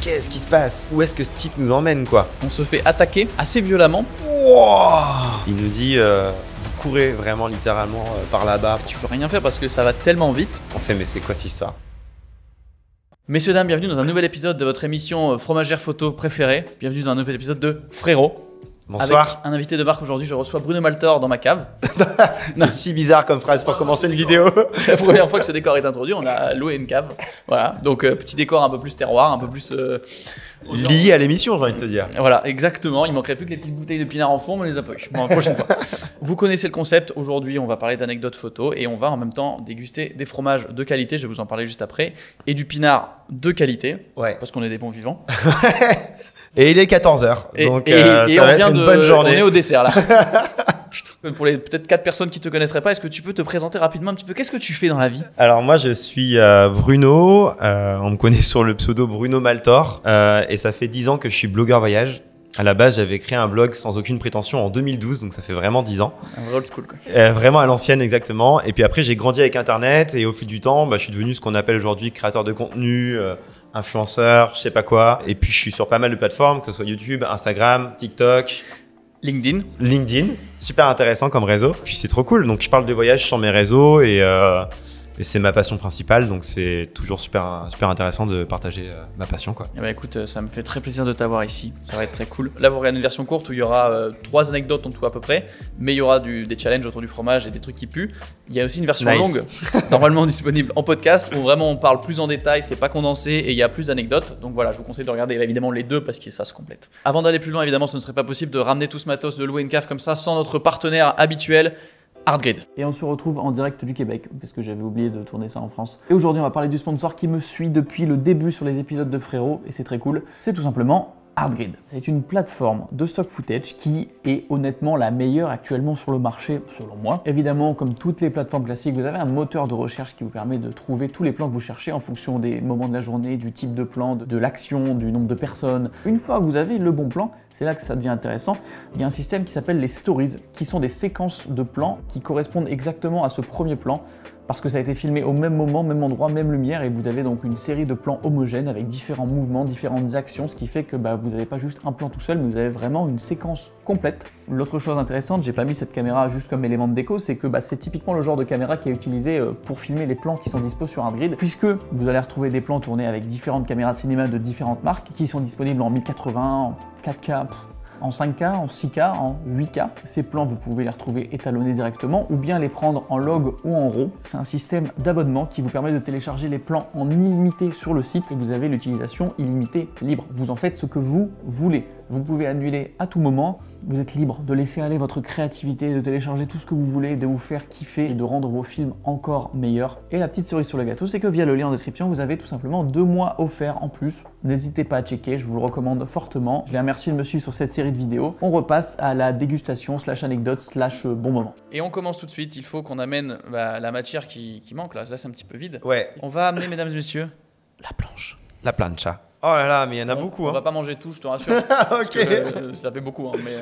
qu'est-ce qui se passe? Où est-ce que ce type nous emmène quoi? On se fait attaquer assez violemment. Wow. Il nous dit vous courez vraiment littéralement par là-bas. Tu peux rien faire parce que ça va tellement vite. On fait mais c'est quoi cette histoire? Messieurs, dames, bienvenue dans un nouvel épisode de votre émission fromagère photo préférée. Bienvenue dans un nouvel épisode de Frérot. Bonsoir. Avec un invité de marque aujourd'hui, je reçois Bruno Maltor dans ma cave. C'est si bizarre comme phrase pour commencer une vidéo. C'est la première fois que ce décor est introduit, on a loué une cave. Voilà, donc petit décor un peu plus terroir, un peu plus... lié à l'émission, j'ai envie de te dire. Voilà, exactement. Il manquerait plus que les petites bouteilles de pinard en fond, mais on les a pas eu. Bon, la prochaine fois. Vous connaissez le concept. Aujourd'hui, on va parler d'anecdotes photos et on va en même temps déguster des fromages de qualité, je vais vous en parler juste après, et du pinard de qualité, parce qu'on est des bons vivants. Et il est 14h, donc ça va être une bonne journée. On est au dessert là. Pour les peut-être 4 personnes qui te connaîtraient pas, est-ce que tu peux te présenter rapidement un petit peu? Qu'est-ce que tu fais dans la vie? Alors moi je suis Bruno, on me connaît sur le pseudo Bruno Maltor et ça fait 10 ans que je suis blogueur voyage. À la base j'avais créé un blog sans aucune prétention en 2012, donc ça fait vraiment 10 ans. Un vrai old school quoi. Vraiment à l'ancienne exactement. Et puis après j'ai grandi avec internet et au fil du temps je suis devenu ce qu'on appelle aujourd'hui créateur de contenu, influenceur, je sais pas quoi. Et puis je suis sur pas mal de plateformes, que ce soit YouTube, Instagram, TikTok, LinkedIn, super intéressant comme réseau. Puis c'est trop cool, donc je parle de voyage sur mes réseaux et c'est ma passion principale, donc c'est toujours super intéressant de partager ma passion quoi. Eh ben écoute, ça me fait très plaisir de t'avoir ici, ça va être très cool. Là vous regardez une version courte où il y aura 3 anecdotes en tout à peu près, mais il y aura des challenges autour du fromage et des trucs qui puent. Il y a aussi une version longue, normalement disponible en podcast, où vraiment on parle plus en détail, c'est pas condensé et il y a plus d'anecdotes. Donc voilà, je vous conseille de regarder évidemment les deux parce que ça se complète. Avant d'aller plus loin, évidemment ce ne serait pas possible de ramener tout ce matos, de louer une cave comme ça sans notre partenaire habituel, Artgrid. Et on se retrouve en direct du Québec, parce que j'avais oublié de tourner ça en France. Et aujourd'hui, on va parler du sponsor qui me suit depuis le début sur les épisodes de Frérot, et c'est très cool. C'est tout simplement Artgrid. C'est une plateforme de stock footage qui est honnêtement la meilleure actuellement sur le marché, selon moi. Évidemment, comme toutes les plateformes classiques, vous avez un moteur de recherche qui vous permet de trouver tous les plans que vous cherchez en fonction des moments de la journée, du type de plan, de l'action, du nombre de personnes. Une fois que vous avez le bon plan, c'est là que ça devient intéressant. Il y a un système qui s'appelle les stories, qui sont des séquences de plans qui correspondent exactement à ce premier plan, parce que ça a été filmé au même moment, même endroit, même lumière, et vous avez donc une série de plans homogènes avec différents mouvements, différentes actions, ce qui fait que vous n'avez pas juste un plan tout seul, mais vous avez vraiment une séquence complète. L'autre chose intéressante, j'ai pas mis cette caméra juste comme élément de déco, c'est que c'est typiquement le genre de caméra qui est utilisé pour filmer les plans qui sont dispo sur Artgrid, puisque vous allez retrouver des plans tournés avec différentes caméras de cinéma de différentes marques, qui sont disponibles en 1080, en 4K, en 5K, en 6K, en 8K. Ces plans, vous pouvez les retrouver étalonnés directement ou bien les prendre en log ou en RAW. C'est un système d'abonnement qui vous permet de télécharger les plans en illimité sur le site et vous avez l'utilisation illimitée libre. Vous en faites ce que vous voulez. Vous pouvez annuler à tout moment. Vous êtes libre de laisser aller votre créativité, de télécharger tout ce que vous voulez, de vous faire kiffer et de rendre vos films encore meilleurs. Et la petite cerise sur le gâteau, c'est que via le lien en description, vous avez tout simplement 2 mois offerts en plus. N'hésitez pas à checker, je vous le recommande fortement. Je les remercie de me suivre sur cette série de vidéos. On repasse à la dégustation / anecdote / bon moment. Et on commence tout de suite. Il faut qu'on amène la matière qui manque là. Là, c'est un petit peu vide. Ouais. On va amener, mesdames et messieurs, la planche. La plancha. Oh là là, mais il y en a beaucoup. On va pas manger tout, je te rassure. Parce que, ça fait beaucoup. Mais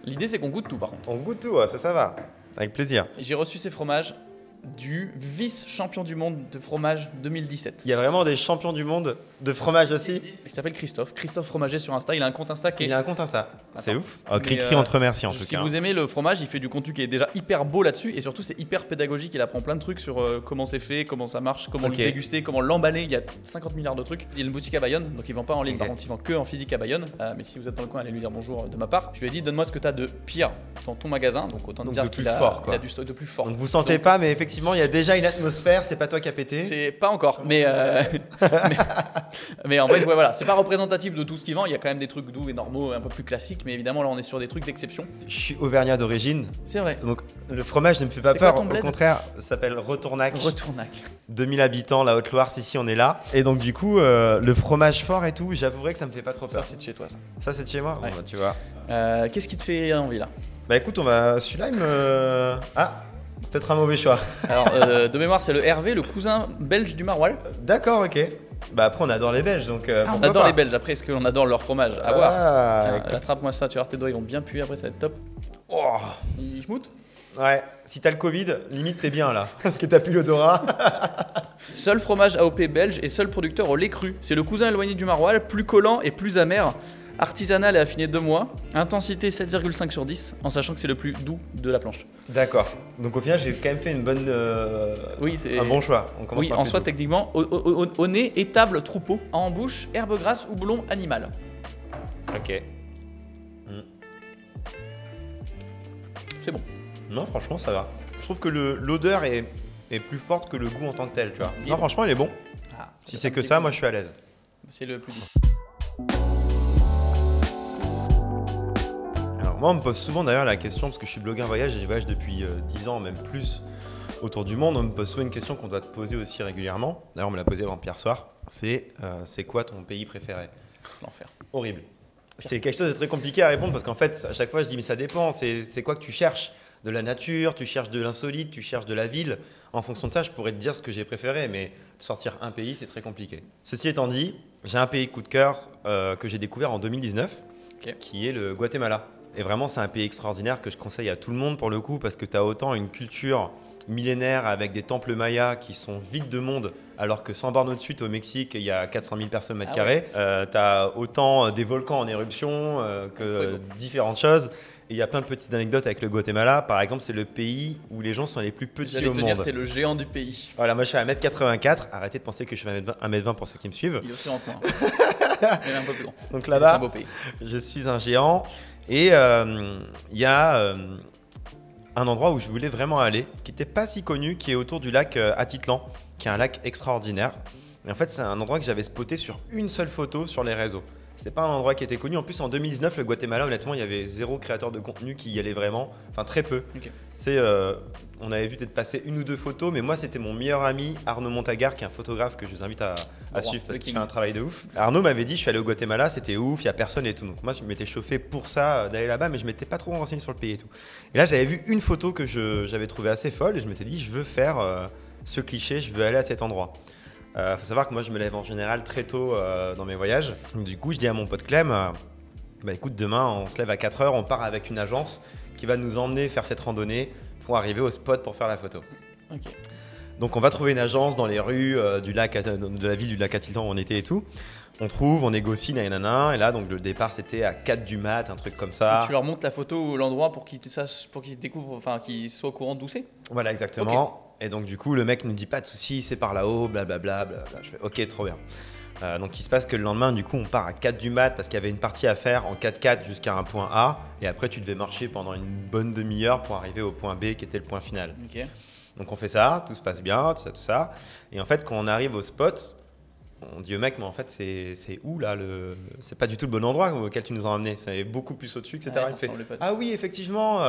l'idée, c'est qu'on goûte tout par contre. On goûte tout, ça va. Avec plaisir. J'ai reçu ces fromages du vice-champion du monde de fromage 2017. Il y a vraiment des champions du monde de fromage aussi. Il s'appelle Christophe Fromager sur Insta. Il a un compte Insta qui est... Il a un compte Insta. C'est ouf. Cri on te remercie en tout cas. Si vous aimez le fromage, il fait du contenu qui est déjà hyper beau là-dessus et surtout c'est hyper pédagogique. Il apprend plein de trucs sur comment c'est fait, comment ça marche, comment le déguster, comment l'emballer. Il y a 50 milliards de trucs. Il y a une boutique à Bayonne, donc il vend pas en ligne. Par contre, il vend que en physique à Bayonne. Mais si vous êtes dans le coin, allez lui dire bonjour de ma part. Je lui ai dit donne-moi ce que tu as de pire dans ton magasin. Donc autant dire qu'il a du stock de plus fort. Donc vous sentez pas, mais effectivement il y a déjà une atmosphère. C'est pas toi qui a pété. C'est pas encore, mais en fait voilà, c'est pas représentatif de tout ce qu'il vend. Il y a quand même des trucs doux et normaux, un peu plus classiques, mais évidemment là on est sur des trucs d'exception. Je suis auvergnat d'origine. C'est vrai. Donc le fromage ne me fait pas peur. Au contraire, ça s'appelle Retournac. 2000 habitants, la Haute-Loire, ici on est là. Et donc du coup, le fromage fort et tout, j'avouerais que ça me fait pas trop peur. Ça c'est de chez toi ça. Ça c'est de chez moi. Ouais. Bon, tu vois. Qu'est-ce qui te fait envie là? Bah écoute, celui-là il me. Ah, c'est peut-être un mauvais choix. Alors de mémoire, c'est le Hervé, le cousin belge du maroilles. D'accord, ok. Bah après on adore les Belges donc on adore les Belges, après est-ce qu'on adore leur fromage? À voir. Tiens, écoute. attrape-moi ça, tu vas voir tes doigts ils vont bien puer après, ça va être top. Oh. Il schmoute? Ouais, si t'as le Covid, limite t'es bien là, parce que t'as plus l'odorat. Seul fromage AOP belge et seul producteur au lait cru. C'est le cousin éloigné du maroilles, plus collant et plus amer. Artisanal et affiné 2 mois. Intensité 7,5 sur 10, en sachant que c'est le plus doux de la planche. D'accord. Donc au final, j'ai quand même fait une bonne, Oui, c'est un bon choix. On commence oui, par en plus soi, doux. techniquement, au nez, étable, troupeau. En bouche, herbe grasse, houblon, animal. Ok. C'est bon. Non, franchement, ça va. Je trouve que l'odeur est plus forte que le goût en tant que tel, tu vois. Non, franchement, il est bon. Ah, Si c'est que ça, moi, je suis à l'aise. C'est le plus doux. Alors moi, on me pose souvent d'ailleurs la question, parce que je suis blogueur voyage et je voyage depuis 10 ans, même plus, autour du monde. On me pose souvent une question qu'on doit te poser aussi régulièrement. D'ailleurs, on me l'a posée avant-hier soir. C'est quoi ton pays préféré? L'enfer. Horrible. C'est quelque chose de très compliqué à répondre parce qu'en fait, à chaque fois, je dis mais ça dépend. C'est quoi que tu cherches? De la nature, tu cherches de l'insolite, tu cherches de la ville. En fonction de ça, je pourrais te dire ce que j'ai préféré, mais sortir un pays, c'est très compliqué. Ceci étant dit, j'ai un pays coup de cœur que j'ai découvert en 2019, qui est le Guatemala. Et vraiment, c'est un pays extraordinaire que je conseille à tout le monde pour le coup, parce que tu as autant une culture millénaire avec des temples mayas qui sont vides de monde, alors que 100 bornes au-dessus, au Mexique, il y a 400 000 personnes mètres carrés. Tu as autant des volcans en éruption que différentes choses. Et il y a plein de petites anecdotes avec le Guatemala. Par exemple, c'est le pays où les gens sont les plus petits J'allais au te monde. dire, t'es le géant du pays. Voilà, moi je fais 1m84. Arrêtez de penser que je fais 1m20 pour ceux qui me suivent. Il est aussi en point. Il est un peu plus grand. Donc C'est un là-bas, beau pays. je suis un géant. Et il y a un endroit où je voulais vraiment aller, qui n'était pas si connu, qui est autour du lac Atitlan, qui est un lac extraordinaire. Et en fait, c'est un endroit que j'avais spoté sur une seule photo sur les réseaux. C'est pas un endroit qui était connu. En plus, en 2019, le Guatemala, honnêtement, il y avait 0 créateur de contenu qui y allait vraiment. Enfin, très peu. Ok. On avait vu peut-être passer 1 ou 2 photos, mais moi, c'était mon meilleur ami, Arnaud Montagar, qui est un photographe que je vous invite à suivre parce qu'il fait un travail de ouf. Arnaud m'avait dit, je suis allé au Guatemala, c'était ouf, il n'y a personne et tout. Donc moi, je m'étais chauffé pour ça, d'aller là-bas, mais je m'étais pas trop renseigné sur le pays et tout. Et là, j'avais vu une photo que j'avais trouvée assez folle et je m'étais dit, je veux faire ce cliché, je veux aller à cet endroit. Faut savoir que moi je me lève en général très tôt dans mes voyages. Donc, du coup je dis à mon pote Clem, bah écoute, demain on se lève à 4h, on part avec une agence qui va nous emmener faire cette randonnée pour arriver au spot pour faire la photo. Ok. Donc on va trouver une agence dans les rues de la ville du lac Atitlan où on était et tout. On trouve, on négocie, nanana, et là donc le départ c'était à 4 du mat, un truc comme ça. Et tu leur montres la photo ou l'endroit pour qu'ils sachent, pour qu'ils découvrent, enfin qu'ils soient au courant d'où c'est. Voilà, exactement. Et donc du coup le mec nous dit pas de soucis, c'est par là-haut, blablabla. Je fais ok, trop bien. Donc il se passe que le lendemain du coup on part à 4 du mat parce qu'il y avait une partie à faire en 4x4 jusqu'à un point A, et après tu devais marcher pendant une bonne demi-heure pour arriver au point B qui était le point final. Ok. Donc on fait ça, tout se passe bien, tout ça. Et en fait quand on arrive au spot, on dit au mec, mais en fait, c'est où là c'est pas du tout le bon endroit auquel tu nous as emmené. C'est beaucoup plus au-dessus, etc. Ouais, il me fait, pas... ah oui, effectivement,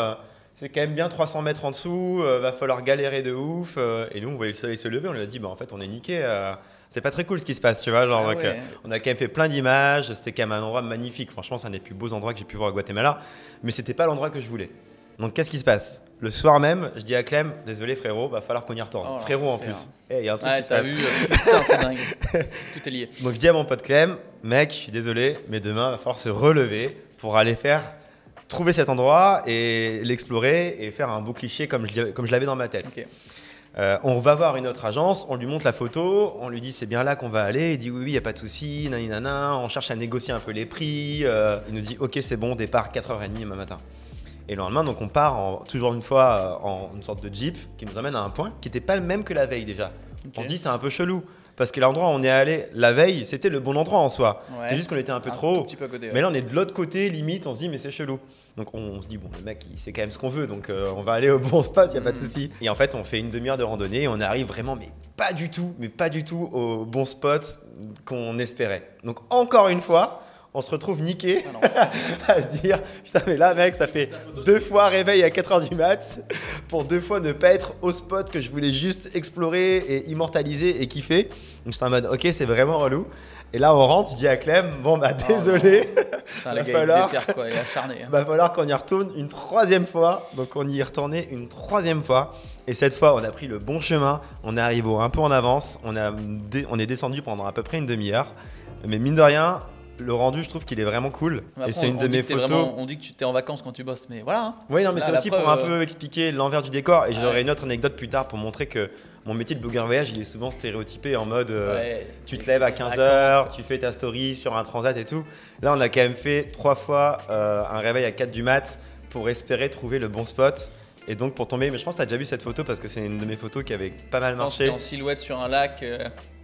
c'est quand même bien 300 mètres en dessous, va falloir galérer de ouf. Et nous, on voyait le soleil se lever, on lui a dit, bah en fait, on est niqué. C'est pas très cool ce qui se passe, tu vois. Genre, Ah donc, ouais. on a quand même fait plein d'images, c'était quand même un endroit magnifique. Franchement, c'est un des plus beaux endroits que j'ai pu voir au Guatemala. Mais c'était pas l'endroit que je voulais. Donc, qu'est-ce qui se passe? Le soir même, je dis à Clem, désolé frérot, va falloir qu'on y retourne. Oh, frérot en l'enfer. plus. Il y a un truc Ouais, qui se t'as passe. vu, putain, c'est dingue. Tout est lié. Donc je dis à mon pote Clem, mec, je suis désolé, mais demain, il va falloir se relever pour aller trouver cet endroit et l'explorer et faire un beau cliché comme je l'avais dans ma tête. Ok. On va voir une autre agence, on lui montre la photo, on lui dit c'est bien là qu'on va aller, il dit oui, il n'y a pas de souci, nanana, on cherche à négocier un peu les prix, il nous dit ok c'est bon, départ 4h30 demain matin. Et le lendemain, donc on part toujours une fois en une sorte de jeep qui nous amène à un point qui n'était pas le même que la veille déjà. Ok. On se dit c'est un peu chelou parce que l'endroit où on est allé la veille, c'était le bon endroit en soi. Ouais. C'est juste qu'on était un peu Un trop tout haut. petit peu à côté. Ouais. Mais là on est de l'autre côté, limite, on se dit mais c'est chelou. Donc on se dit bon le mec il sait quand même ce qu'on veut, donc on va aller au bon spot, il n'y a pas de souci. Et en fait on fait une demi-heure de randonnée et on arrive vraiment mais pas du tout au bon spot qu'on espérait. Donc encore une fois, on se retrouve niqué Ah non. à se dire putain mais là mec ça fait 2 fois réveil à 4h du mat pour 2 fois ne pas être au spot que je voulais juste explorer et immortaliser et kiffer. Donc j'étais en mode ok c'est vraiment relou. Et là on rentre, je dis à Clem bon bah désolé, Putain, le va gars, falloir- il déterre, quoi, il est acharné. Hein. va falloir qu'on y retourne une 3e fois. Donc on y est retourné une 3e fois. Et cette fois on a pris le bon chemin, on est arrivé un peu en avance, on est descendu pendant à peu près une demi-heure. Mais mine de rien, le rendu, je trouve qu'il est vraiment cool. Mais après, et c'est une de mes photos. On dit que tu es en vacances quand tu bosses, mais voilà. Hein. Oui, non, mais Là, c'est la aussi preuve, pour un peu expliquer l'envers du décor. Et j'aurai Ouais. une autre anecdote plus tard pour montrer que mon métier de blogueur voyage, il est souvent stéréotypé en mode Ouais. tu te lèves à 15h, tu fais ta story sur un transat et tout. Là, on a quand même fait 3 fois un réveil à 4 du mat pour espérer trouver le bon spot. Et donc pour tomber, mais je pense que tu as déjà vu cette photo parce que c'est une de mes photos qui avait pas mal Je pense que marché. t'es en silhouette sur un lac.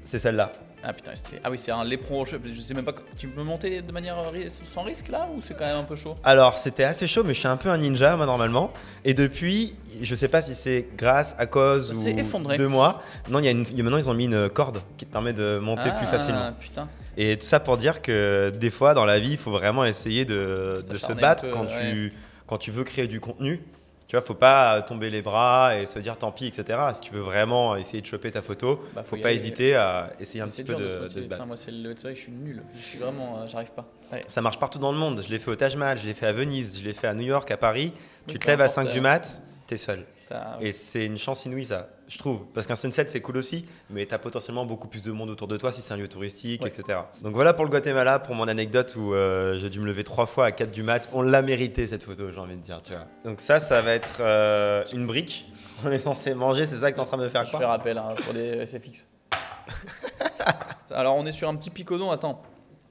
C'est celle-là. Ah putain, stylé. Ah oui, c'est un léperon rocheux. Je sais même pas. Tu peux monter de manière sans risque là ou c'est quand même un peu chaud? Alors, c'était assez chaud, mais je suis un peu un ninja, moi, normalement. Et depuis, je sais pas si c'est grâce, à cause C'est ou effondré. de moi. Non, maintenant, ils ont mis une corde qui te permet de monter plus facilement. Putain. Et tout ça pour dire que des fois, dans la vie, il faut vraiment essayer de se S'acharner battre un peu, quand tu veux créer du contenu. Tu vois, faut pas tomber les bras et se dire tant pis, etc. Si tu veux vraiment essayer de choper ta photo, faut y pas aller. hésiter à essayer un C'est petit peu dur de se motiver. battre. Putain, moi, c'est le lever de soleil, je suis nul. Je suis vraiment. J'arrive pas. Ouais. Ça marche partout dans le monde. Je l'ai fait au Taj Mahal, je l'ai fait à Venise, je l'ai fait à New York, à Paris. Mais Tu te peu lèves à importe, 5 du mat, t'es seul. Oui. Et c'est une chance inouïe, ça, je trouve. Parce qu'un sunset, c'est cool aussi, mais t'as potentiellement beaucoup plus de monde autour de toi si c'est un lieu touristique, Ouais. etc. Donc voilà pour le Guatemala, pour mon anecdote où j'ai dû me lever 3 fois à 4 du mat. On l'a mérité, cette photo, j'ai envie de dire, tu vois. Donc ça va être une brique. On est censé manger, c'est ça que t'es en train de me faire Je fais croire? rappel pour des SFX. Alors, on est sur un petit picodon. Attends.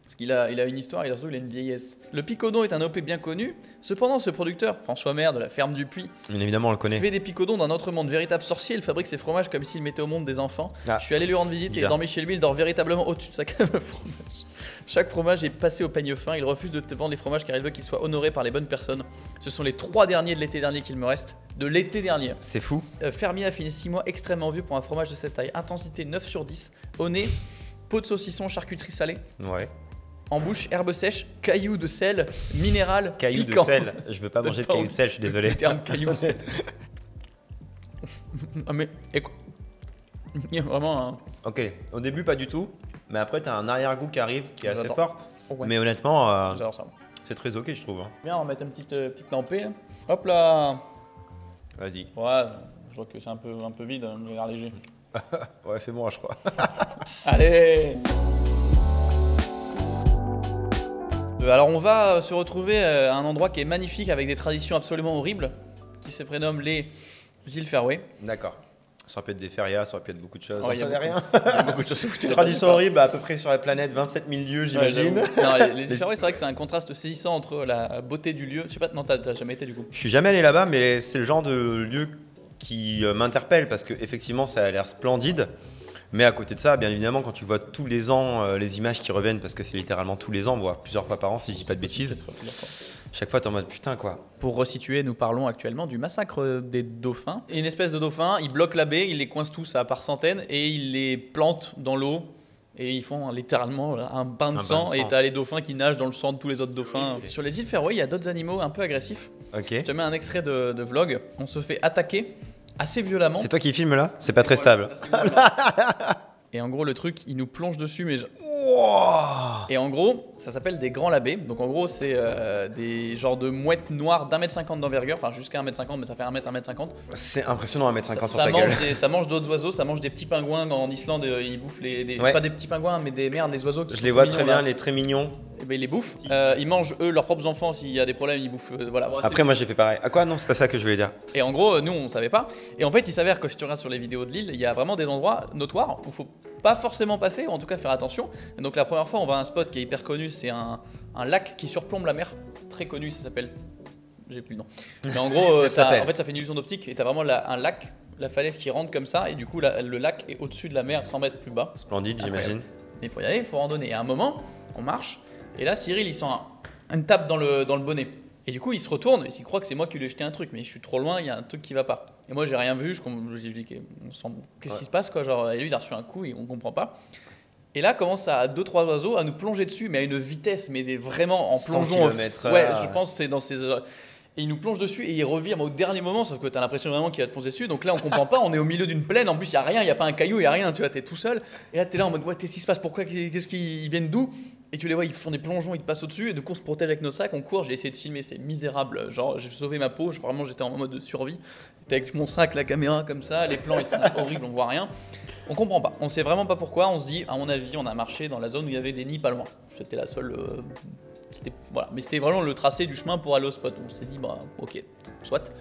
Parce qu'il a une histoire, il a une vieillesse. Le picodon est un OP bien connu. Cependant, ce producteur, François Maire de la ferme du Puy, Bien évidemment, on le connaît. fait des picodons d'un autre monde. Véritable sorcier, il fabrique ses fromages comme s'il mettait au monde des enfants. Ah. Je suis allé lui rendre visite et Bizarre. dormi chez lui. Il dort véritablement au-dessus de sa cave à fromage. Chaque fromage est passé au peigne fin. Il refuse de te vendre les fromages car il veut qu'ils soient honorés par les bonnes personnes. Ce sont les 3 derniers de l'été dernier qu'il me reste. De l'été dernier. C'est fou. Fermier a fini 6 mois extrêmement vieux pour un fromage de cette taille. Intensité 9 sur 10. Au nez, peau de saucisson, charcuterie salée. Ouais. En bouche, herbe sèche, cailloux de sel, minéral, Caillou piquant. de sel. Je veux pas manger de caillou de sel, je suis désolé. Le terme caillou de sel. Ah mais, écoute, il y a vraiment un... Ok, au début, pas du tout. Mais après, t'as un arrière-goût qui arrive qui est assez J'adore. fort. Oh ouais. Mais honnêtement, J'adore ça. c'est très ok, je trouve. hein. Bien, on va mettre une petite lampée. Là. Hop là. Vas-y. Ouais, je vois que c'est un peu vide, il a l'air léger. Ouais, c'est bon, je crois. Allez. Alors on va se retrouver à un endroit qui est magnifique avec des traditions absolument horribles qui se prénomment les îles Faroé. D'accord. Ça aurait pu être des férias, ça aurait pu être beaucoup de choses. Ouais, On il y a savait rien. Il y a beaucoup de choses que je t'ai Tradition pas. horrible, à peu près sur la planète, 27 000 lieux, j'imagine. Ouais, j'avoue. Non, les îles Faroé, c'est vrai que c'est un contraste saisissant entre la beauté du lieu. Je sais pas, non, t'as jamais été du coup. Je suis jamais allé là-bas, mais c'est le genre de lieu qui m'interpelle parce que effectivement, ça a l'air splendide. Mais à côté de ça, bien évidemment, quand tu vois tous les ans les images qui reviennent, parce que c'est littéralement tous les ans, voire plusieurs fois par an, si je dis pas de bêtises, chaque fois t'es en mode putain quoi. Pour resituer, nous parlons actuellement du massacre des dauphins. Et une espèce de dauphin, il bloque la baie, il les coince tous par centaines et il les plante dans l'eau. Et ils font littéralement un bain de sang. Et t'as les dauphins qui nagent dans le sang de tous les autres dauphins. Sur les îles Féroé, il y a d'autres animaux un peu agressifs. Ok. Je te mets un extrait de vlog. On se fait attaquer assez violemment. C'est toi qui filmes là? C'est pas très stable. Et en gros, le truc, il nous plonge dessus, mais... Wow. Et en gros, ça s'appelle des grands labés. Donc en gros, c'est des genres de mouettes noires d'1,50 m d'envergure. Enfin, jusqu'à 1,50 m, mais ça fait 1,50 m. C'est impressionnant à mettre 50 sur Ça ta gueule. ça mange d'autres oiseaux, ça mange des petits pingouins. En Islande, ils bouffent Ouais. pas des petits pingouins, mais des oiseaux qui Je sont les vois trop très mignons, bien, là. les très mignons. Et ben, ils les bouffent. Ils mangent, eux, leurs propres enfants. S'il y a des problèmes, ils bouffent. Voilà. Bon, Après, moi j'ai fait pareil. Ah quoi? Non, c'est pas ça que je voulais dire. Et en gros, nous, on savait pas. Et en fait, il s'avère que si tu regardes sur les vidéos de l'île, il y a vraiment des endroits notoires où il faut pas forcément passer, ou en tout cas faire attention. Et donc la première fois, on va à un spot qui est hyper connu, c'est un lac qui surplombe la mer. Très connu, ça s'appelle... J'ai plus le nom. Mais en gros, en fait, ça fait une illusion d'optique. Et t'as vraiment un lac, la falaise qui rentre comme ça. Et du coup, le lac est au-dessus de la mer, 100 mètres plus bas. Splendide, j'imagine. Mais il faut y aller, il faut randonner. Et à un moment, on marche. Et là, Cyril, il sent une tape dans le bonnet. Et du coup, il se retourne, et il croit que c'est moi qui lui ai jeté un truc, mais je suis trop loin, il y a un truc qui va pas. Et moi, j'ai rien vu, je dis, qu'est-ce qui se passe quoi, genre, et lui, il a reçu un coup et on comprend pas. Et là, commence à 2-3 oiseaux à nous plonger dessus, mais à une vitesse, mais vraiment en 100 plongeon. km/h. Ouais, je pense que c'est dans ces. Et il nous plonge dessus et il revire au dernier moment, sauf que t'as l'impression vraiment qu'il va te foncer dessus. Donc là, on comprend pas, on est au milieu d'une plaine, en plus, il y a rien, il y a pas un caillou, il y a rien, tu vois, t'es tout seul. Et là, t'es là en mode, ouais, qu'est-ce qui se passe, pourquoi, qu'est-ce qu'ils viennent d'où? Et tu les vois, ils font des plongeons, ils te passent au-dessus, et du coup, on se protège avec nos sacs, on court. J'ai essayé de filmer, c'est misérable. Genre, j'ai sauvé ma peau, vraiment, j'étais en mode de survie. J'étais avec mon sac, la caméra comme ça, les plans, ils sont horribles, on voit rien. On comprend pas, on sait vraiment pas pourquoi. On se dit, à mon avis, on a marché dans la zone où il y avait des nids pas loin. C'était la seule. Voilà. Mais c'était vraiment le tracé du chemin pour aller au spot. On s'est dit, bah, ok, soit.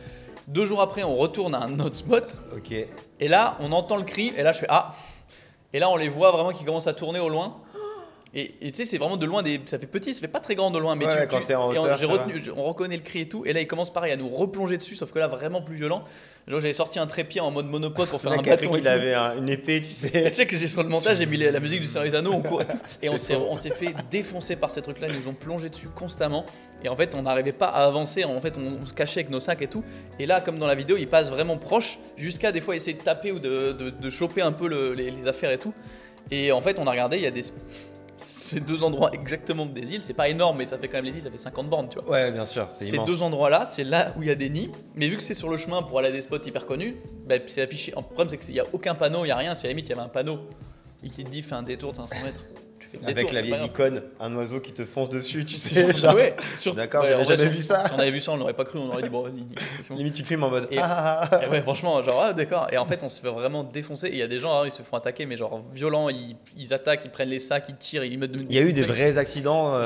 2 jours après, on retourne à un autre spot. Ok. Et là, on entend le cri, et là, je fais ah. Et là, on les voit vraiment qui commencent à tourner au loin. Et tu sais, c'est vraiment de loin, ça fait petit, ça fait pas très grand de loin, mais ouais, quand t'es en hauteur, on reconnaît le cri et tout, et là il commence pareil à nous replonger dessus, sauf que là vraiment plus violent. Genre j'avais sorti un trépied en mode monopode pour faire un bâton. Il avait une épée, tu sais. Tu sais que j'ai sur le montage, j'ai mis la musique du Seigneur des Anneaux, on court et tout. Et on s'est fait défoncer par ces trucs-là, ils nous ont plongé dessus constamment. Et en fait, on n'arrivait pas à avancer, en fait, on se cachait avec nos sacs et tout. Et là, comme dans la vidéo, ils passent vraiment proches, jusqu'à des fois essayer de taper ou de choper un peu les affaires et tout. Et en fait, on a regardé, il y a ces 2 endroits exactement des îles, c'est pas énorme, mais ça fait quand même les îles, ça fait 50 bornes, tu vois. Ouais, bien sûr, c'est immense. Ces 2 endroits-là, c'est là où il y a des nids, mais vu que c'est sur le chemin pour aller à des spots hyper connus, bah, c'est affiché. Le problème, c'est qu'il n'y a aucun panneau, il n'y a rien. Si à la limite, il y avait un panneau et qui te dit fais un détour de 500 mètres. Tu fais le avec détour, la vieille icône, un oiseau qui te fonce dessus, tu sais. Genre, ouais, d'accord, j'avais jamais vu ça. Si on avait vu ça, on l'aurait pas cru, on aurait dit bon, vas-y. Limite, tu te filmes en mode. Et ouais, franchement, genre, ah, d'accord. Et en fait, on se fait vraiment défoncer. Et il y a des gens, ils se font attaquer, mais genre violents, ils attaquent, ils prennent les sacs, ils tirent, ils mettent. Il y a eu des vrais accidents,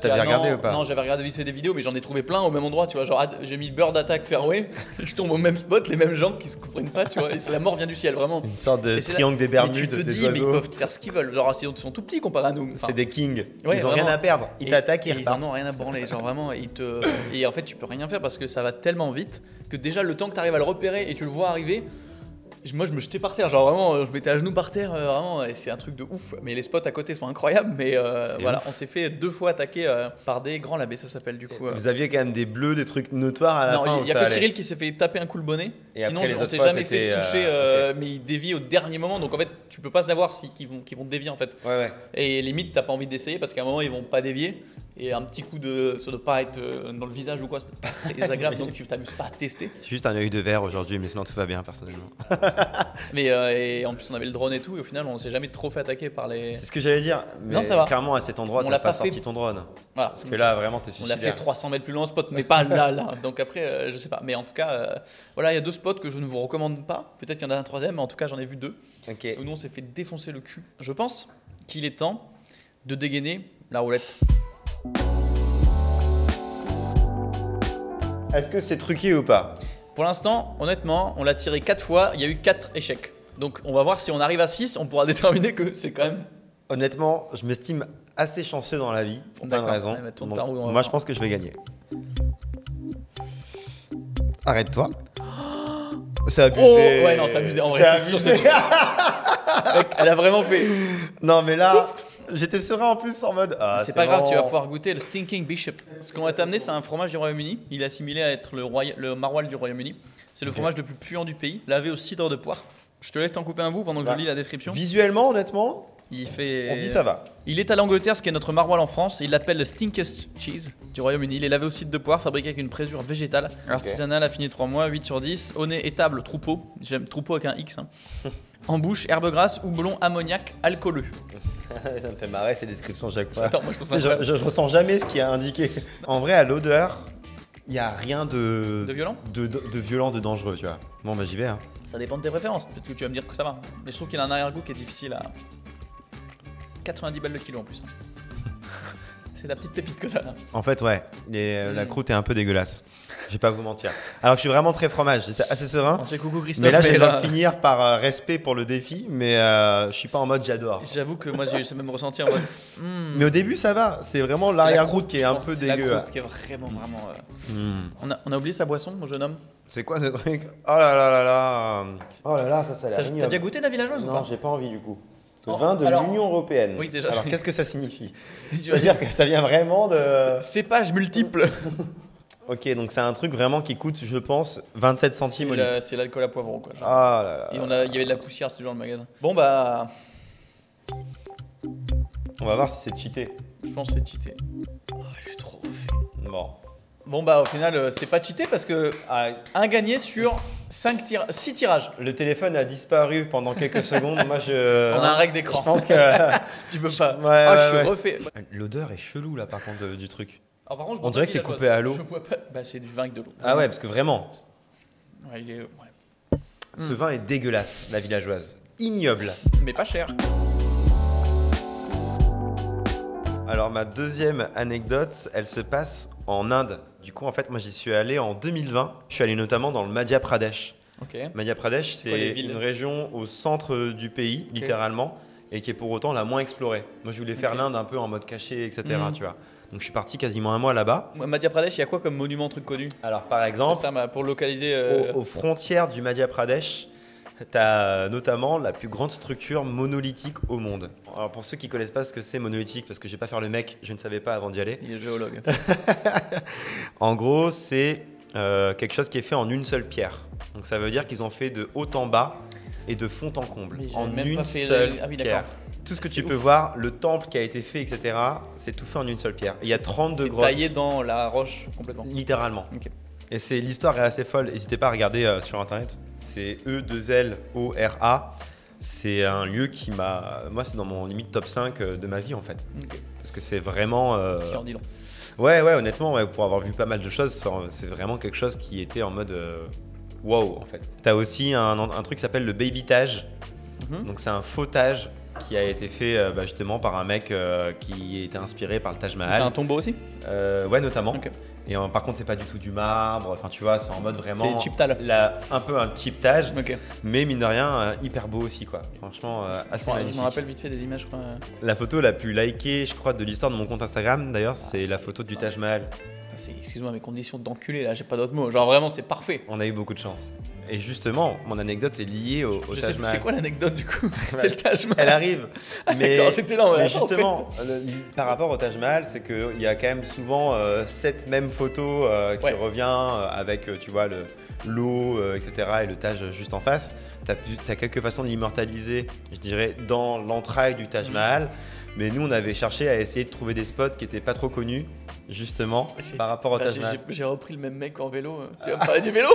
t'avais regardé ou pas? Non, j'avais regardé vite fait des vidéos, mais j'en ai trouvé plein au même endroit, tu vois. Genre, j'ai mis Bird Attack Fairway, je tombe au même spot, les mêmes gens qui se comprennent pas, tu vois. Et la mort vient du ciel, vraiment. C'est une sorte de triangle des Bermudes, tu te des dis, oiseaux. mais ils peuvent faire ce qu'ils veulent. Genre, ils sont tout petits comparé à nous. Enfin, c'est des kings. Ouais, ils ont vraiment. rien à perdre. Ils t'attaquent, ils repartent. Ils en ont rien à branler. Genre vraiment, et en fait, tu peux rien faire parce que ça va tellement vite que déjà le temps que tu arrives à le repérer et tu le vois arriver. Moi, je me jetais par terre, genre vraiment, je mettais à genoux par terre, vraiment, et c'est un truc de ouf. Mais les spots à côté sont incroyables, mais voilà, ouf. On s'est fait 2 fois attaquer par des grands labés, ça s'appelle du coup. Vous aviez quand même des bleus, des trucs notoires à la fin. Non, il y a que Cyril qui s'est fait taper un coup le bonnet. Et sinon, on s'est jamais fait toucher, okay. Mais il dévie au dernier moment, donc en fait, tu peux pas savoir qu'ils vont dévier en fait. Ouais. Et limite, t'as pas envie d'essayer parce qu'à un moment, ils vont pas dévier. Et un petit coup ça doit pas être dans le visage ou quoi, c'est pas très désagréable, donc tu t'amuses pas à tester. J'ai juste un œil de verre aujourd'hui, mais sinon tout va bien personnellement. Mais et en plus on avait le drone et tout, et au final on s'est jamais trop fait attaquer par les. C'est ce que j'allais dire, mais non, ça va. Clairement à cet endroit, t'as pas sorti ton drone. Voilà. Parce que là vraiment t'es suicidaire. On l'a fait 300 mètres plus loin spot, mais pas là. Donc après, je sais pas. Mais en tout cas, voilà, il y a 2 spots que je ne vous recommande pas. Peut-être qu'il y en a un 3e, mais en tout cas j'en ai vu 2. Okay. Où nous on s'est fait défoncer le cul. Je pense qu'il est temps de dégainer la roulette. Est-ce que c'est truqué ou pas? Pour l'instant, honnêtement, on l'a tiré 4 fois, il y a eu 4 échecs. Donc on va voir si on arrive à 6, on pourra déterminer que c'est quand même... Honnêtement, je m'estime assez chanceux dans la vie, pour plein de raisons. Ouais, donc, moi, je pense que je vais gagner. Arrête-toi. C'est abusé. Oh, ouais, non, c'est abusé. En vrai, c'est sûr. Elle a vraiment fait... Non, mais là... J'étais serein en plus en mode. Ah, c'est pas grave, tu vas pouvoir goûter le Stinking Bishop. Ce qu'on va t'amener, c'est un fromage du Royaume-Uni. Il est assimilé à être le maroilles du Royaume-Uni. C'est le fromage le plus puant du pays, lavé au cidre de poire. Je te laisse t'en couper un bout pendant que je lis la description. Visuellement, honnêtement, on se dit ça va. Il est à l'Angleterre, ce qui est notre maroilles en France. Il l'appelle le Stinkest Cheese du Royaume-Uni. Il est lavé au cidre de poire, fabriqué avec une présure végétale, artisanale, affinée 3 mois, 8 sur 10. Au nez, étable, troupeau. J'aime troupeau avec un X. Hein. En bouche, herbe grasse, houblon, ammoniac, alcooleux. Ça me fait marrer ces descriptions chaque fois. Attends, moi, je ressens jamais ce qui est indiqué. En vrai, à l'odeur, il n'y a rien de violent, de violent, de dangereux, tu vois. Bon, bah j'y vais. Hein. Ça dépend de tes préférences. Peut-être que tu vas me dire que ça va. Mais je trouve qu'il a un arrière-goût qui est difficile à 90 balles le kilo en plus. C'est la petite pépite que t'as là. En fait, ouais. La croûte est un peu dégueulasse. Je vais pas vous mentir. Alors que je suis vraiment très fromage. J'étais assez serein. On fait coucou Christophe. Mais là, je vais finir par respect pour le défi. Mais je suis pas en mode j'adore. J'avoue que moi, j'ai eu ce même ressenti en mode. Mais au début, ça va. C'est vraiment l'arrière-goût qui est un peu dégueu. C'est la croûte qui est vraiment. On a oublié sa boisson, mon jeune homme. C'est quoi ce truc? Oh là là là là. Oh là là, ça a l'air ignoble. T'as déjà goûté la villageoise ou pas? Non, j'ai pas envie du coup. Le vin de l'Union Européenne. Oui, déjà. Alors, qu'est-ce que ça signifie? Tu veux dire que ça vient vraiment de... Cépages multiples. Ok, donc c'est un truc vraiment qui coûte, je pense, 27 centimes au litre. C'est l'alcool à poivron, quoi. Ah là là. Et il y avait de la poussière, c'était dans le magasin. Bon, bah... On va voir si c'est cheaté. Je pense que c'est cheaté. Oh, je suis trop refait. Bon. Bon bah au final c'est pas cheaté parce que Ah, un gagné sur 6 tirages. le téléphone a disparu pendant quelques secondes. Moi, On a un règle d'écran. Je pense que Tu peux pas. Ouais, Ah, ouais, je suis ouais. refait. l'odeur est chelou là, par contre, du truc. Alors, par contre, je On bois dirait pas que c'est de coupé à l'eau. Je bois pas. Bah c'est du vin avec de l'eau. Ah ouais, parce que vraiment, Ouais, il est. Ouais. ce vin est dégueulasse, la villageoise. Ignoble. Mais pas cher. Alors ma deuxième anecdote, elle se passe en Inde. Du coup, en fait, moi j'y suis allé en 2020. Je suis allé notamment dans le Madhya Pradesh. Ok. Madhya Pradesh, quoi les c'est villes une région au centre du pays, littéralement, et qui est pour autant la moins explorée. Moi, je voulais faire Ok. l'Inde un peu en mode caché, etc. Mhm. Tu vois. Donc je suis parti quasiment un mois là-bas. Madhya Pradesh, il y a quoi comme monument, truc connu? Alors par C'est exemple, ça, pour localiser. aux frontières du Madhya Pradesh, tu as notamment la plus grande structure monolithique au monde. Alors pour ceux qui connaissent pas ce que c'est monolithique, parce que je vais pas faire le mec, je ne savais pas avant d'y aller. Il est géologue. En gros, c'est quelque chose qui est fait en une seule pierre. Donc ça veut dire qu'ils ont fait de haut en bas et de fond en comble. Mais j'avais En même une pas fait- seule Ah oui, pierre. d'accord. Tout ce que C'est tu peux ouf. voir, le temple qui a été fait, etc., c'est tout fait en une seule pierre. Il y a 32 C'est grottes. taillé dans la roche complètement. Littéralement. Ok. Et l'histoire est assez folle. N'hésitez pas à regarder sur internet. C'est E2LORA. C'est un lieu qui m'a. Moi, c'est dans mon limite top 5 de ma vie en fait. Ok. Parce que c'est vraiment. Ce qui en dit long. Ouais, honnêtement, ouais, pour avoir vu pas mal de choses, c'est vraiment quelque chose qui était en mode. Wow en fait. T'as aussi un truc qui s'appelle le babytage. Mhm. Donc c'est un faux Taj qui a été fait justement par un mec qui était inspiré par le Taj C'est Mahal. un tombeau aussi? Ouais, notamment. Ok. Et par contre, c'est pas du tout du marbre. Enfin, tu vois, c'est en mode vraiment. C'est cheap-tal. Un peu un cheap Taj, Ok. mais mine de rien, hyper beau aussi, quoi. Franchement, assez Ouais, je magnifique. me rappelle vite fait des images, je crois. La photo la plus likée, je crois, de l'histoire de mon compte Instagram, d'ailleurs, c'est la photo du Taj Mahal. Excuse-moi, mes conditions d'enculé là, j'ai pas d'autres mots. Genre vraiment, c'est parfait. On a eu beaucoup de chance. Et justement, mon anecdote est liée au Je sais Taj plus Mahal. c'est quoi l'anecdote du coup. C'est le Taj Mahal. Elle arrive. Mais, D'accord, j'étais là, ouais, mais attends, justement, par rapport au Taj Mahal, c'est qu'il y a quand même souvent cette même photo qui Ouais. revient avec, tu vois, l'eau, etc. et le Taj juste en face. Tu as quelques façons de l'immortaliser, je dirais, dans l'entraille du Taj Mahal. Mais nous, on avait cherché à essayer de trouver des spots qui n'étaient pas trop connus, justement, Ok. par rapport au Bah, Taj Mahal. j'ai repris le même mec en vélo. Tu vas me parler du vélo?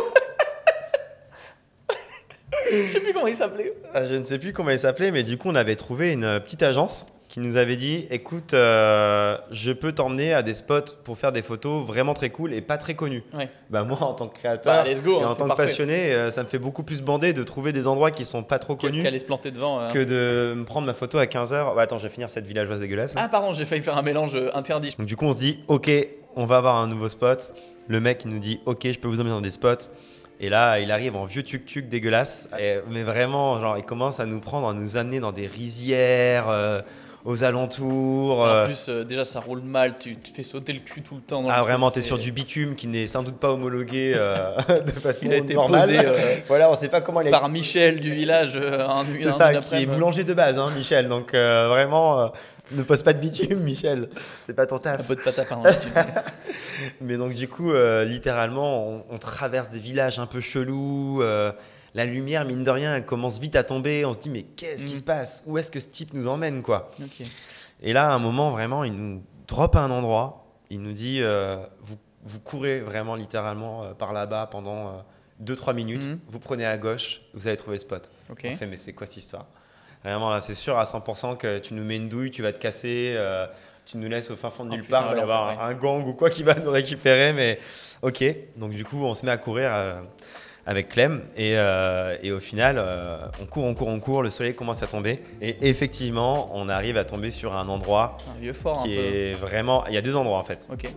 Je sais plus comment il s'appelait. Je ne sais plus comment il s'appelait, mais du coup, on avait trouvé une petite agence qui nous avait dit, écoute, je peux t'emmener à des spots pour faire des photos vraiment très cool et pas très connus. Ouais. Bah moi, en tant que créateur Bah, let's go, et hein, en c'est tant que parfait. passionné, ça me fait beaucoup plus bander de trouver des endroits qui sont pas trop connus Qu'elle allait se planter devant. que de me prendre ma photo à 15h. Ouais, attends, je vais finir cette villageoise dégueulasse. là. Ah, pardon, j'ai failli faire un mélange interdit. Donc du coup, on se dit, ok, on va avoir un nouveau spot. Le mec, il nous dit, ok, je peux vous emmener dans des spots. Et là, il arrive en vieux tuk-tuk dégueulasse. Mais vraiment, genre, il commence à nous prendre, à nous amener dans des rizières, aux alentours. En plus, déjà, ça roule mal. Tu te fais sauter le cul tout le temps. Dans le Ah truc, vraiment, t'es c'est- sur du bitume qui n'est sans doute pas homologué de façon Il a été normale. posé Voilà, on sait pas comment il a par Michel du village C'est ça, qui est boulanger de base, hein, Michel. Donc vraiment, ne pose pas de bitume, Michel. C'est pas ton Un taf. peu de pata, pardon. Mais donc du coup, littéralement, on traverse des villages un peu chelous. La lumière, mine de rien, elle commence vite à tomber. On se dit, mais qu'est-ce qui se passe? Où est-ce que ce type nous emmène, quoi? Ok. Et là, à un moment, vraiment, il nous drop à un endroit. Il nous dit, vous courez vraiment littéralement par là-bas pendant 2-3 minutes. Mhm. Vous prenez à gauche, vous allez trouver le spot. Ok. On fait, mais c'est quoi cette histoire? Vraiment, là, c'est sûr à 100% que tu nous mets une douille, tu vas te casser, tu nous laisses au fin fond de Oh, nulle putain, part, il va y avoir l'enfoiré. un gang ou quoi qui va nous récupérer. Mais ok, donc du coup, on se met à courir avec Clem et au final, on court, le soleil commence à tomber. Et effectivement, on arrive à tomber sur un endroit Un vieux fort qui un peu. est vraiment... Il y a deux endroits en fait. Ok.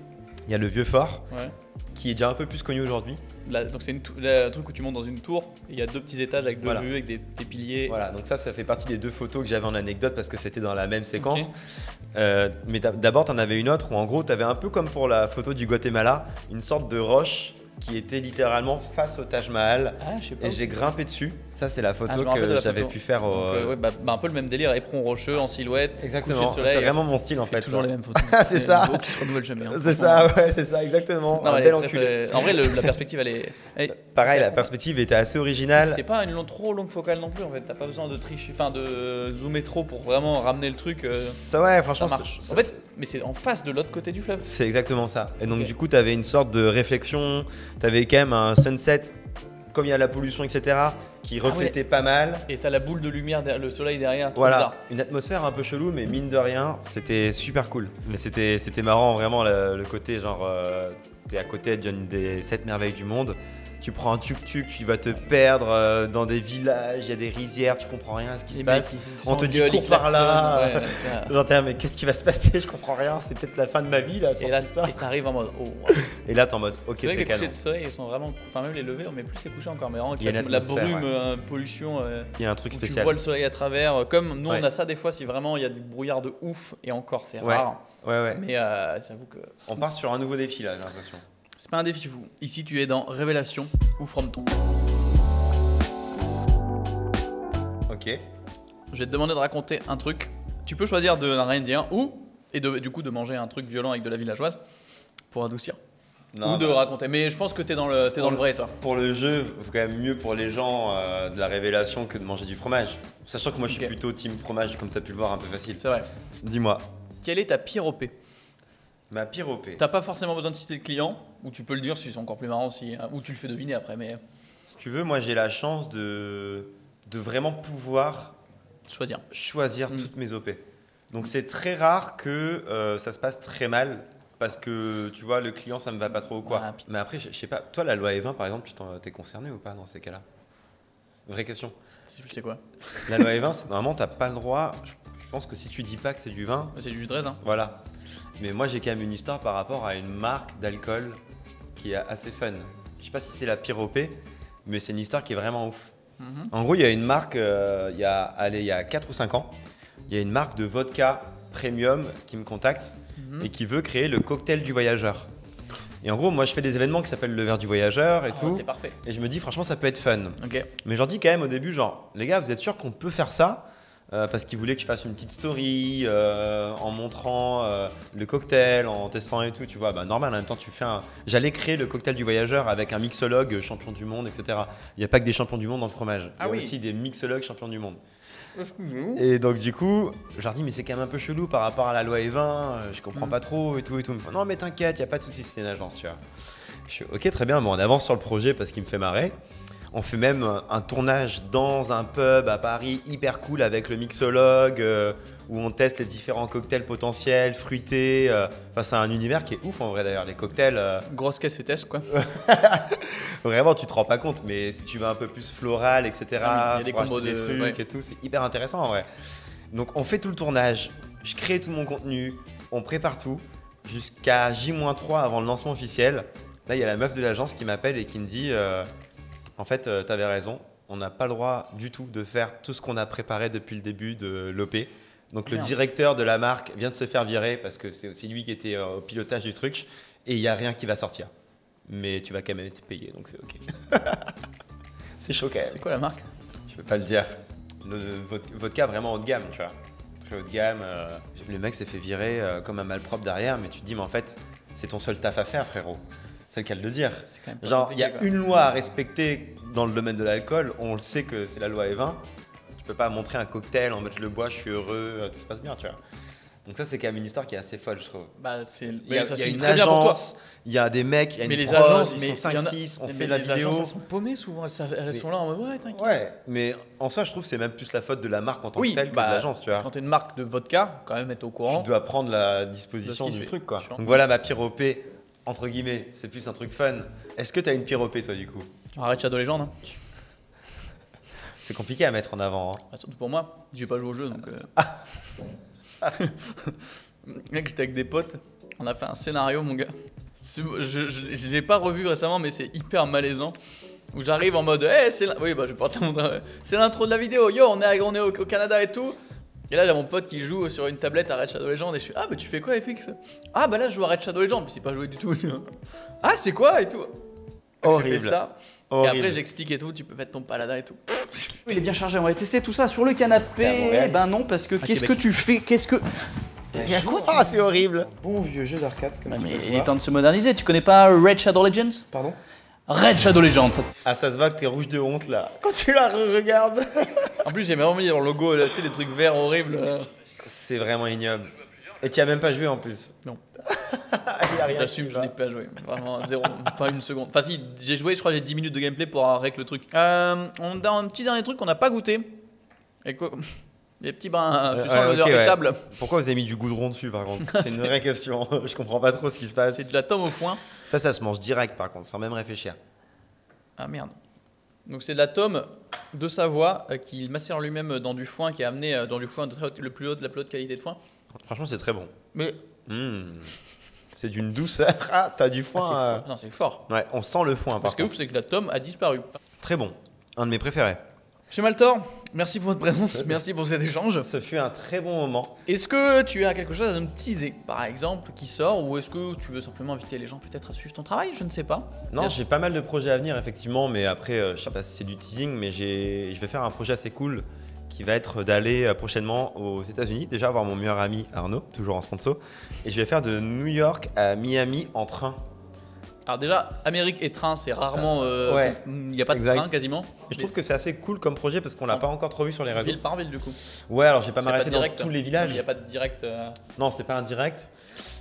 Il y a le vieux fort, Ouais. qui est déjà un peu plus connu aujourd'hui. Là, donc c'est le truc où tu montes dans une tour. Et il y a 2 petits étages avec 2 Voilà. vues, avec des piliers. Voilà, donc ça fait partie des 2 photos que j'avais en anecdote parce que c'était dans la même séquence. Ok. Mais d'abord, tu en avais une autre où en gros, tu avais un peu comme pour la photo du Guatemala, une sorte de roche qui était littéralement face au Taj Mahal. Ah, je sais pas. Et j'ai grimpé dessus. Ça, c'est la Ah, photo je me rappelle de que la j'avais photo. pu faire au. Donc, ouais, bah, un peu le même délire, éperon rocheux en silhouette. Exactement, coucher de soleil. c'est vraiment mon style en C'est fait. toujours ça. les mêmes photos. Ah, c'est ça. Beau qui se renouvellent jamais. hein, C'est franchement. ça, ouais, c'est ça, exactement. Non, Un elle bel est très, enculé. En vrai, la perspective, elle est. Pareil, la perspective était assez originale. T'es pas une trop longue focale non plus en fait. T'as pas besoin de tricher, enfin de zoomer trop pour vraiment ramener le truc. Ça, ouais, franchement, ça marche. ça- En fait, Mais c'est en face de l'autre côté du fleuve. C'est exactement ça. Et donc Ok. du coup, tu avais une sorte de réflexion, tu avais quand même un sunset, comme il y a la pollution, etc., qui reflétait pas mal. Et t'as la boule de lumière, le soleil derrière, trop Voilà, bizarre. une atmosphère un peu chelou, mais mine de rien, c'était super cool. Mais c'était marrant, vraiment, le côté genre, t'es à côté d'une des 7 merveilles du monde. Tu prends un tuk-tuk, tu vas te perdre dans des villages, il y a des rizières, tu comprends rien à ce qui se passe. On te dit cours par là. Ouais, ça. Genre, mais qu'est-ce qui va se passer? Je comprends rien, c'est peut-être la fin de ma vie là sur Et là, cette histoire. et t'arrives en mode, oh. Wow. Et là, t'es en mode, ok, C'est vrai que c'est les couchers canon. de soleil, ils sont vraiment, enfin même les levées, mais plus les couchers encore, mais vraiment, Il y a une la atmosphère, brume, ouais. pollution, Il y a un truc où tu spécial. vois le soleil à travers. Comme nous, Ouais. on a ça des fois si vraiment il y a du brouillard de ouf, et encore, c'est Ouais. rare. Ouais. Mais j'avoue que On part sur un nouveau défi là, j'ai l'impression. c'est pas un défi fou. Ici, tu es dans Révélation ou Frompton. Ok. Je vais te demander de raconter un truc. Tu peux choisir de ne rien dire du coup de manger un truc violent avec de la villageoise pour adoucir. Non, ou de bah, raconter. Mais je pense que t'es dans le vrai, toi. pour le jeu, c'est quand même mieux pour les gens de la révélation que de manger du fromage. Sachant que moi je suis Ok. plutôt team fromage, comme tu as pu le voir, un peu facile. C'est vrai. Dis-moi, Quelle est ta pire OP? ma pire OP. T'as pas forcément besoin de citer le client, ou tu peux le dire si c'est encore plus marrant, ou tu le fais deviner après, mais Si tu veux, moi j'ai la chance de vraiment pouvoir choisir. choisir toutes mes OP. Donc c'est très rare que ça se passe très mal. Parce que tu vois, le client ça me va pas trop ou quoi. Voilà. Mais après, je sais pas, toi la loi E20 par exemple, t'es concerné ou pas dans ces cas-là? Vraie question. Si je sais quoi. La loi E20, c'est normalement t'as pas le droit. Je pense que si tu dis pas que c'est du vin, C'est du jus de raisin. voilà. Mais moi j'ai quand même une histoire par rapport à une marque d'alcool qui est assez fun. Je sais pas si c'est la pire OP, mais c'est une histoire qui est vraiment ouf. Mhm. En gros, il y a une marque, il y a 4 ou 5 ans, il y a une marque de vodka premium qui me contacte et qui veut créer le cocktail du voyageur. Et en gros, moi je fais des événements qui s'appellent le verre du voyageur et Ah, tout. c'est parfait. Et je me dis franchement ça peut être fun. Ok. Mais j'en dis quand même au début genre les gars vous êtes sûrs qu'on peut faire ça parce qu'ils voulaient que je fasse une petite story en montrant le cocktail, en testant et tout, tu vois, bah normal en même temps tu fais J'allais créer le cocktail du voyageur avec un mixologue champion du monde, etc. Il n'y a pas que des champions du monde dans le fromage, il y a aussi des mixologues champions du monde. Et donc du coup, je leur dis mais c'est quand même un peu chelou par rapport à la loi E20, je comprends pas trop et tout et tout. Ils me font, non mais t'inquiète, il n'y a pas de souci, c'est une agence, tu vois. Je suis ok très bien, bon on avance sur le projet parce qu'il me fait marrer. On fait même un tournage dans un pub à Paris hyper cool avec le mixologue où on teste les différents cocktails potentiels, fruités. Enfin, c'est un univers qui est ouf en vrai d'ailleurs. Les cocktails, Grosse caisse et test, quoi. vraiment tu te rends pas compte, mais si tu veux un peu plus floral, etc. Ah oui, il y a des faut combos acheter des de- trucs ouais. et tout, c'est hyper intéressant en vrai. Donc on fait tout le tournage, je crée tout mon contenu, on prépare tout jusqu'à J-3 avant le lancement officiel. Là, il y a la meuf de l'agence qui m'appelle et qui me dit en fait, t'avais raison, on n'a pas le droit du tout de faire tout ce qu'on a préparé depuis le début de l'OP. Donc le Merde. directeur de la marque vient de se faire virer parce que c'est aussi lui qui était au pilotage du truc et il n'y a rien qui va sortir. Mais tu vas quand même être payé, donc c'est ok. C'est chaud quand même. C'est quoi la marque? Je peux pas le dire. Le vodka vraiment haut de gamme, tu vois. Très haut de gamme. Le mec s'est fait virer comme un malpropre derrière, mais tu te dis, mais en fait, c'est ton seul taf à faire, frérot. C'est le cas de le dire. C'est quand même pas Genre, il y a compliqué, quoi. une loi à respecter dans le domaine de l'alcool. On le sait que c'est la loi E20. Tu peux pas montrer un cocktail en mode je le bois, je suis heureux, tout se passe bien, tu vois. Donc ça, c'est quand même une histoire qui est assez folle, je trouve. Bah, c'est. Il y a, ça se il y a finit une très bien pour toi. agence, il y a des mecs, il y a Mais une les prod, agences, ils mais sont il y en a- 5-6, on mais fait la les vidéo. agences, elles sont paumées souvent. Elles sont là en mode ouais, t'inquiète. Ouais, mais en soi, je trouve que c'est même plus la faute de la marque en tant Oui, que telle que bah, de l'agence, tu vois. Quand t'es une marque de vodka, quand même être au courant. Tu dois prendre la disposition De ce qui du se truc, fait. quoi. Chiant. Donc voilà ma pire OP, entre guillemets, c'est plus un truc fun. Est-ce que t'as une pire OP, toi, du coup? Arrête Shadow Legend. Hein. C'est compliqué à mettre en avant. Hein. Bah, surtout pour moi, j'ai pas joué au jeu donc. Mec, j'étais avec des potes, on a fait un scénario, mon gars. Je l'ai pas revu récemment, mais c'est hyper malaisant. Où j'arrive en mode, hey, oui, bah je vais pas te montrer. C'est l'intro de la vidéo, yo, on est au Canada et tout. Et là, j'ai mon pote qui joue sur une tablette à Red Shadow Legends et je suis, ah, bah tu fais quoi, FX? Ah, bah là, je joue à Red Shadow Legends, mais c'est pas joué du tout. Tu vois. Ah, c'est quoi et tout. J'ai Horrible. fait ça. Horrible. Et après, j'explique et tout, tu peux mettre ton paladin et tout. Il est bien chargé, on va tester tout ça sur le canapé. À Montréal. Ben non, parce que qu'est-ce que Québec. tu fais? Qu'est-ce que. Et à quoi Ah, c'est horrible. Bon vieux jeu d'arcade comme tu mais peux le il voir. est temps de se moderniser. Tu connais pas Red Shadow Legends? Pardon? Red Shadow Legends. Ah, ça se voit que t'es rouge de honte, là. Quand tu la regardes. En plus, j'ai vraiment mis leur logo, là, tu sais, les trucs verts horribles. C'est vraiment ignoble. Et tu as même pas joué en plus. Non. Il y a rien J'assume, qui je va. n'ai pas joué. Vraiment, zéro. Pas une seconde. Enfin, si, j'ai joué, je crois que j'ai 10 minutes de gameplay pour rec le truc. On a un petit dernier truc qu'on n'a pas goûté. Et quoi Les petits brins, tu sens Ouais, l'odeur ok, ouais. étable. Pourquoi vous avez mis du goudron dessus par contre? C'est une vraie question. Je comprends pas trop ce qui se passe. C'est de la tome au foin. Ça se mange direct par contre, sans même réfléchir. Ah merde. Donc c'est de la tome de Savoie qu'il macère lui-même dans du foin, qui est amené dans du foin de la plus haute qualité de foin. Franchement, c'est très bon. Mais C'est d'une douceur. Ah, t'as du ah, foin. c'est fort. Non, c'est fort. Ouais, on sent le foin. Parce Par que contre. ouf, c'est que la tome a disparu. Très bon. Un de mes préférés. Monsieur Maltor, merci pour votre présence, merci pour cet échange. Ce fut un très bon moment. Est-ce que tu as quelque chose à nous teaser, par exemple, qui sort, ou est-ce que tu veux simplement inviter les gens peut-être à suivre ton travail? Je ne sais pas. Non, Bien. j'ai pas mal de projets à venir effectivement, mais après, je sais pas si c'est du teasing, mais je vais faire un projet assez cool qui va être d'aller prochainement aux États-Unis, déjà voir mon meilleur ami Arnaud, toujours en sponsor, et je vais faire de New York à Miami en train. Alors déjà, Amérique et train, c'est rarement... Ouais. il n'y a pas de Exact. train quasiment. Et je trouve que c'est assez cool comme projet parce qu'on l'a pas encore trop vu sur les réseaux. Ville par ville du coup. Ouais, alors j'ai pas C'est m'arrêter dans direct. tous les villages. Il n'y a pas de direct. Non, c'est pas un direct,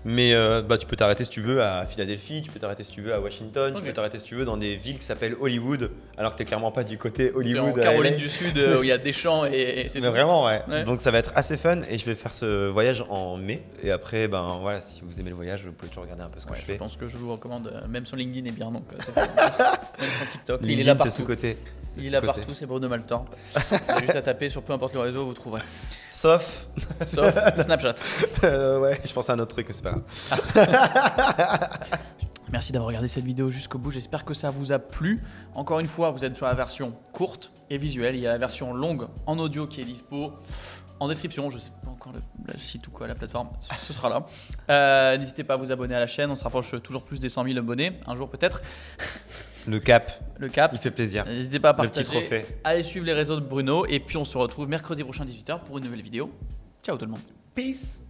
mais bah, tu peux t'arrêter si tu veux à Philadelphie, tu peux t'arrêter si tu veux à Washington, Ok. tu peux t'arrêter si tu veux dans des villes qui s'appellent Hollywood, alors que t'es clairement pas du côté C'est Hollywood. en à Caroline LA. du Sud où il y a des champs et c'est Mais tout. vraiment, ouais. Ouais. Donc ça va être assez fun et je vais faire ce voyage en mai. Et après, ben voilà, si vous aimez le voyage, vous pouvez toujours regarder un peu ce que Ouais, je je fais. pense que je vous recommande, même son LinkedIn est bien, donc c'est pas mal. Même son TikTok, il est là LinkedIn, c'est partout. sous-côté. Il est là partout, c'est Bruno Maltor. Il y a juste à taper sur peu importe le réseau, vous trouverez. Sauf, Sauf Snapchat. ouais, je pense à un autre truc, mais c'est pas grave. Merci d'avoir regardé cette vidéo jusqu'au bout, j'espère que ça vous a plu. Encore une fois, vous êtes sur la version courte et visuelle, il y a la version longue en audio qui est dispo en description, je sais pas encore le site ou quoi, la plateforme, ce sera là. N'hésitez pas à vous abonner à la chaîne, on se rapproche toujours plus des 100 000 abonnés, un jour peut-être. Le cap, Le cap. il fait plaisir. N'hésitez pas à Le petit partager, trophée. allez suivre les réseaux de Bruno et puis on se retrouve mercredi prochain 18h pour une nouvelle vidéo. Ciao tout le monde. Peace.